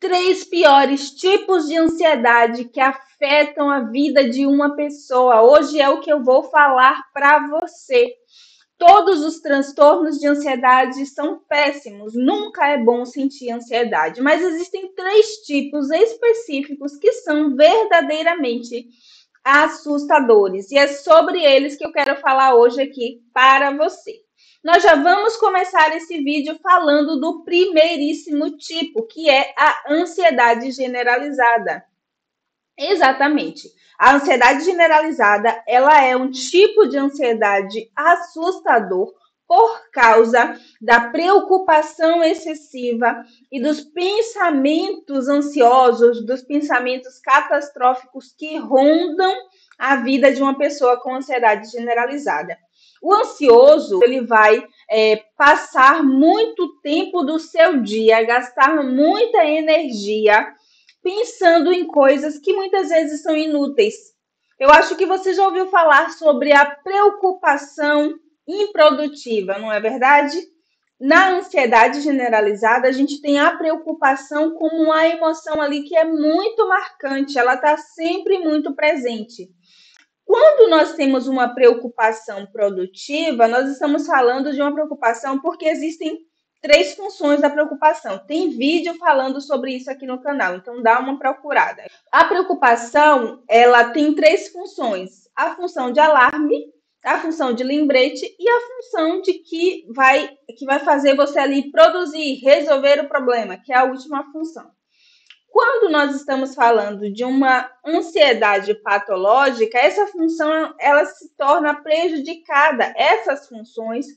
3 piores tipos de ansiedade que afetam a vida de uma pessoa. Hoje é o que eu vou falar para você. Todos os transtornos de ansiedade são péssimos, nunca é bom sentir ansiedade, mas existem 3 tipos específicos que são verdadeiramente assustadores e é sobre eles que eu quero falar hoje aqui para você. Nós já vamos começar esse vídeo falando do primeiríssimo tipo, que é a ansiedade generalizada. Exatamente. A ansiedade generalizada, ela é um tipo de ansiedade assustador por causa da preocupação excessiva e dos pensamentos ansiosos, dos pensamentos catastróficos que rondam a vida de uma pessoa com ansiedade generalizada. O ansioso, ele vai passar muito tempo do seu dia, gastar muita energia pensando em coisas que muitas vezes são inúteis. Eu acho que você já ouviu falar sobre a preocupação improdutiva, não é verdade? Na ansiedade generalizada, a gente tem a preocupação como uma emoção ali que é muito marcante, ela está sempre muito presente. Quando nós temos uma preocupação produtiva, nós estamos falando de uma preocupação porque existem 3 funções da preocupação. Tem vídeo falando sobre isso aqui no canal, então dá uma procurada. A preocupação, ela tem 3 funções. A função de alarme, a função de lembrete e a função de que vai fazer você ali produzir, resolver o problema, que é a última função. Quando nós estamos falando de uma ansiedade patológica, essa função ela se torna prejudicada. Essas funções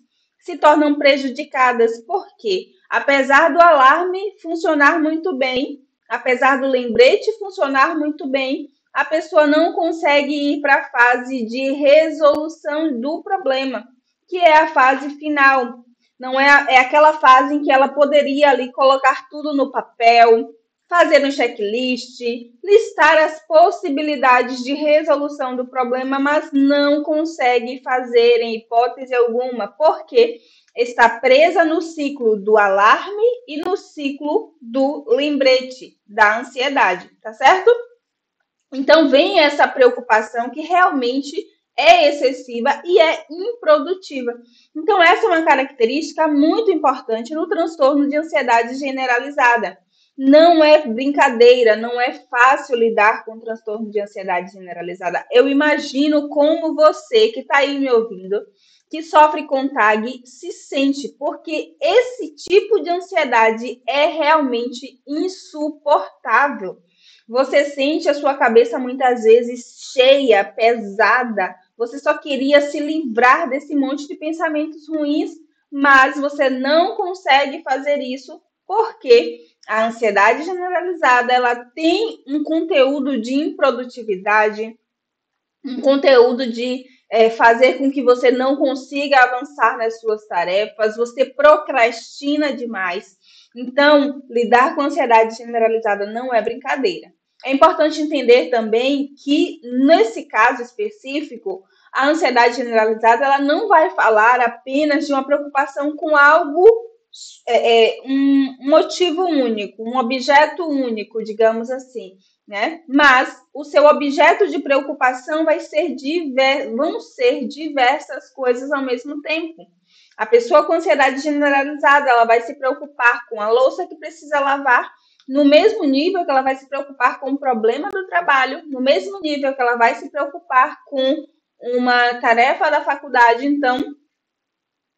se tornam prejudicadas porque, apesar do alarme funcionar muito bem, apesar do lembrete funcionar muito bem, a pessoa não consegue ir para a fase de resolução do problema, que é a fase final. Não é aquela fase em que ela poderia ali colocar tudo no papel, fazer um checklist, listar as possibilidades de resolução do problema, mas não consegue fazer em hipótese alguma, porque está presa no ciclo do alarme e no ciclo do lembrete, da ansiedade, tá certo? Então vem essa preocupação que realmente é excessiva e é improdutiva. Então essa é uma característica muito importante no transtorno de ansiedade generalizada. Não é brincadeira, não é fácil lidar com o transtorno de ansiedade generalizada. Eu imagino como você que está aí me ouvindo, que sofre com TAG, se sente, porque esse tipo de ansiedade é realmente insuportável. Você sente a sua cabeça muitas vezes cheia, pesada. Você só queria se livrar desse monte de pensamentos ruins, mas você não consegue fazer isso porque a ansiedade generalizada, ela tem um conteúdo de improdutividade, um conteúdo de fazer com que você não consiga avançar nas suas tarefas, você procrastina demais. Então, lidar com a ansiedade generalizada não é brincadeira. É importante entender também que, nesse caso específico, a ansiedade generalizada ela não vai falar apenas de uma preocupação com algo um motivo único, um objeto único, digamos assim, né? Mas o seu objeto de preocupação vão ser diversas coisas ao mesmo tempo. A pessoa com ansiedade generalizada, ela vai se preocupar com a louça que precisa lavar, no mesmo nível que ela vai se preocupar com o problema do trabalho, no mesmo nível que ela vai se preocupar com uma tarefa da faculdade. Então,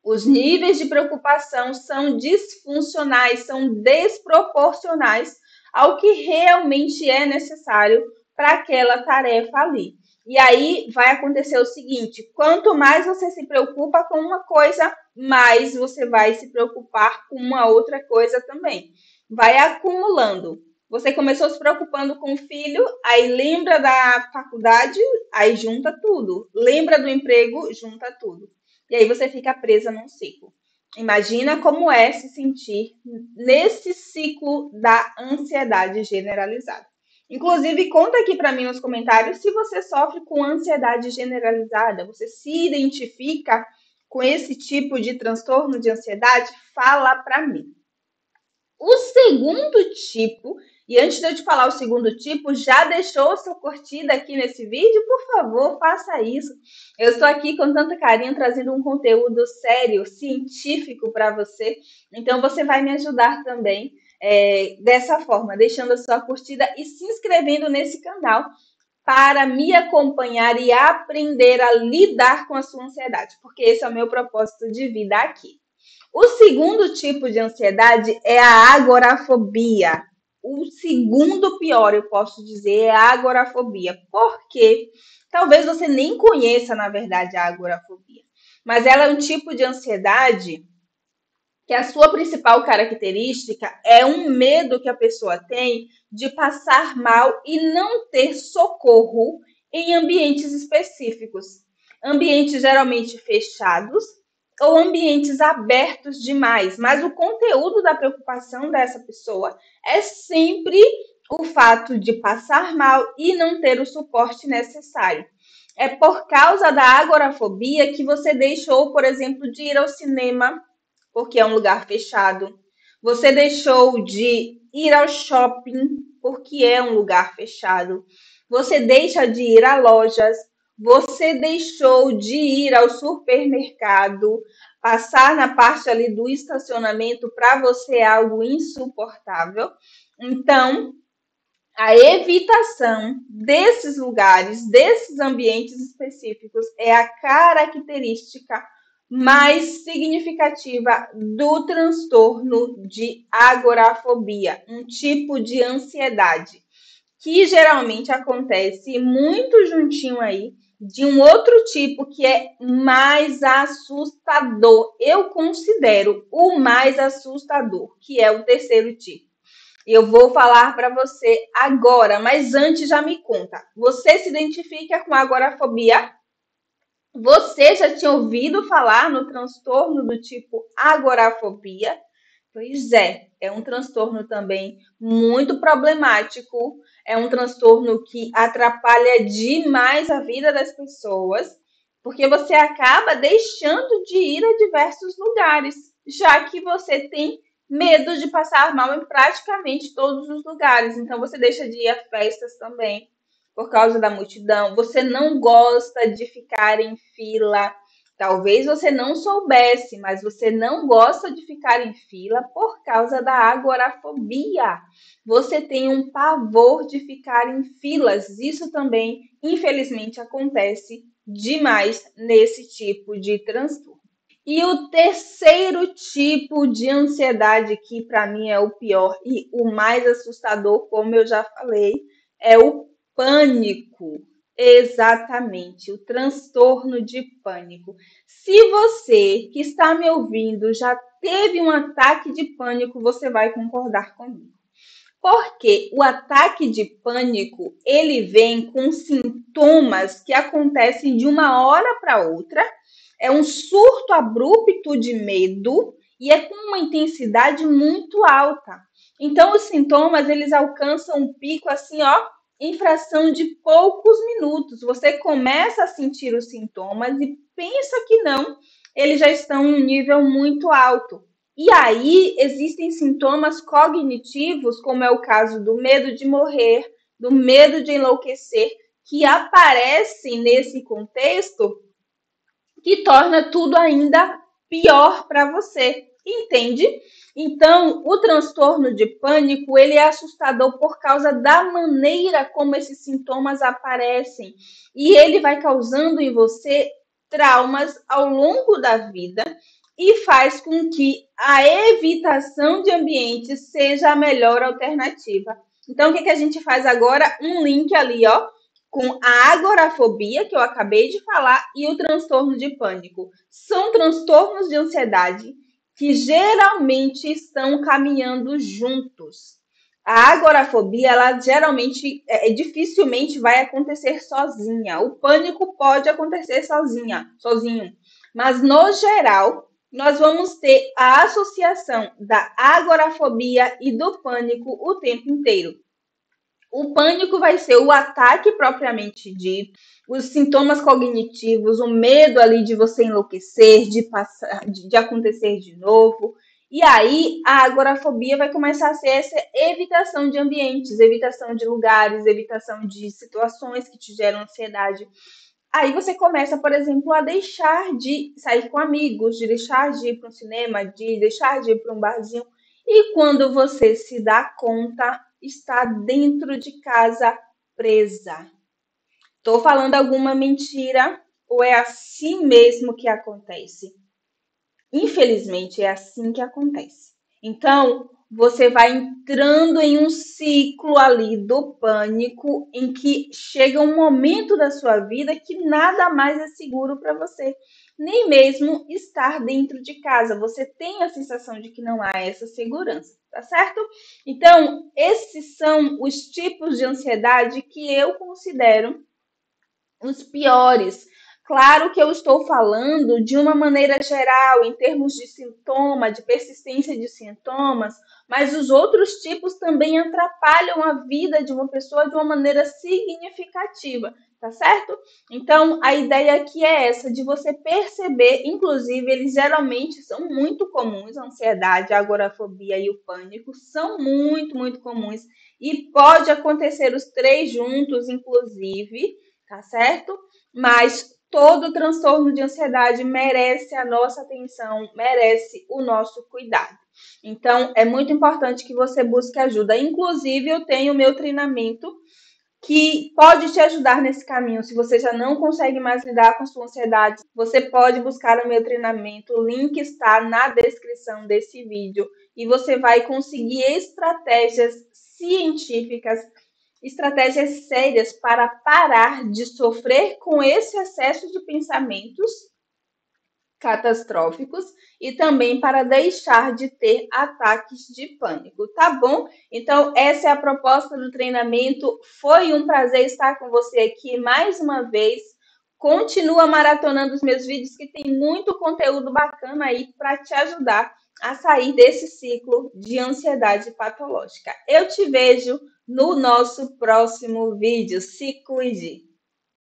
os níveis de preocupação são disfuncionais, são desproporcionais ao que realmente é necessário para aquela tarefa ali. E aí vai acontecer o seguinte: quanto mais você se preocupa com uma coisa, mais você vai se preocupar com uma outra coisa também. Vai acumulando. Você começou se preocupando com o filho, aí lembra da faculdade, aí junta tudo. Lembra do emprego, junta tudo. E aí você fica presa num ciclo. Imagina como é se sentir nesse ciclo da ansiedade generalizada. Inclusive, conta aqui para mim nos comentários se você sofre com ansiedade generalizada, você se identifica com esse tipo de transtorno de ansiedade? Fala para mim. O segundo tipo, E antes de eu te falar o segundo tipo, já deixou sua curtida aqui nesse vídeo? Por favor, faça isso. Eu estou aqui com tanto carinho trazendo um conteúdo sério, científico para você. Então você vai me ajudar também dessa forma, deixando a sua curtida e se inscrevendo nesse canal para me acompanhar e aprender a lidar com a sua ansiedade, porque esse é o meu propósito de vida aqui. O segundo tipo de ansiedade é a agorafobia. O segundo pior, eu posso dizer, é a agorafobia, porque talvez você nem conheça, na verdade, a agorafobia, mas ela é um tipo de ansiedade que a sua principal característica é um medo que a pessoa tem de passar mal e não ter socorro em ambientes específicos. Ambientes geralmente fechados ou ambientes abertos demais. Mas o conteúdo da preocupação dessa pessoa é sempre o fato de passar mal e não ter o suporte necessário. É por causa da agorafobia que você deixou, por exemplo, de ir ao cinema porque é um lugar fechado. Você deixou de ir ao shopping, porque é um lugar fechado. Você deixa de ir a lojas. Você deixou de ir ao supermercado. Passar na parte ali do estacionamento para você é algo insuportável. Então, a evitação desses lugares, desses ambientes específicos, é a característica mais significativa do transtorno de agorafobia, um tipo de ansiedade que geralmente acontece muito juntinho aí de um outro tipo que é mais assustador. Eu considero o mais assustador, que é o terceiro tipo. Eu vou falar para você agora, mas antes já me conta. Você se identifica com agorafobia? Você já tinha ouvido falar no transtorno do tipo agorafobia? Pois é um transtorno também muito problemático, é um transtorno que atrapalha demais a vida das pessoas, porque você acaba deixando de ir a diversos lugares, já que você tem medo de passar mal em praticamente todos os lugares. Então você deixa de ir a festas também por causa da multidão, você não gosta de ficar em fila. Talvez você não soubesse, mas você não gosta de ficar em fila por causa da agorafobia. Você tem um pavor de ficar em filas. Isso também, infelizmente, acontece demais nesse tipo de transtorno. E o terceiro tipo de ansiedade, que para mim é o pior e o mais assustador, como eu já falei, é o pânico. Exatamente, o transtorno de pânico. Se você que está me ouvindo já teve um ataque de pânico, você vai concordar comigo. Porque o ataque de pânico, ele vem com sintomas que acontecem de uma hora para outra. É um surto abrupto de medo e é com uma intensidade muito alta. Então, os sintomas, eles alcançam um pico assim, ó, em fração de poucos minutos. Você começa a sentir os sintomas e pensa que não, eles já estão em um nível muito alto. E aí existem sintomas cognitivos, como é o caso do medo de morrer, do medo de enlouquecer, que aparecem nesse contexto, que torna tudo ainda pior para você, entende? Então, o transtorno de pânico, ele é assustador por causa da maneira como esses sintomas aparecem. E ele vai causando em você traumas ao longo da vida e faz com que a evitação de ambientes seja a melhor alternativa. Então, o que a gente faz agora? Um link ali, ó, com a agorafobia, que eu acabei de falar, e o transtorno de pânico. São transtornos de ansiedade que geralmente estão caminhando juntos. A agorafobia, ela geralmente, dificilmente vai acontecer sozinha. O pânico pode acontecer sozinho. Mas, no geral, nós vamos ter a associação da agorafobia e do pânico o tempo inteiro. O pânico vai ser o ataque propriamente dito, os sintomas cognitivos, o medo ali de você enlouquecer, de acontecer de novo. E aí a agorafobia vai começar a ser essa evitação de ambientes, evitação de lugares, evitação de situações que te geram ansiedade. Aí você começa, por exemplo, a deixar de sair com amigos, de deixar de ir para um cinema, de deixar de ir para um barzinho. E quando você se dá conta, está dentro de casa presa. Estou falando alguma mentira ou é assim mesmo que acontece? Infelizmente, é assim que acontece. Então, você vai entrando em um ciclo ali do pânico, em que chega um momento da sua vida que nada mais é seguro para você, nem mesmo estar dentro de casa. Você tem a sensação de que não há essa segurança, tá certo? Então, esses são os tipos de ansiedade que eu considero os piores. Claro que eu estou falando de uma maneira geral, em termos de sintoma, de persistência de sintomas, mas os outros tipos também atrapalham a vida de uma pessoa de uma maneira significativa, tá certo? Então, a ideia aqui é essa, de você perceber, inclusive, eles geralmente são muito comuns, a ansiedade, a agorafobia e o pânico são muito comuns, e pode acontecer os três juntos, inclusive, tá certo? Mas todo transtorno de ansiedade merece a nossa atenção, merece o nosso cuidado. Então, é muito importante que você busque ajuda. Inclusive, eu tenho o meu treinamento que pode te ajudar nesse caminho. Se você já não consegue mais lidar com a sua ansiedade, você pode buscar o meu treinamento. O link está na descrição desse vídeo e você vai conseguir estratégias científicas, estratégias sérias para parar de sofrer com esse excesso de pensamentos catastróficos e também para deixar de ter ataques de pânico, tá bom? Então, essa é a proposta do treinamento. Foi um prazer estar com você aqui mais uma vez. Continua maratonando os meus vídeos, que tem muito conteúdo bacana aí para te ajudar a sair desse ciclo de ansiedade patológica. Eu te vejo no nosso próximo vídeo. Se cuide!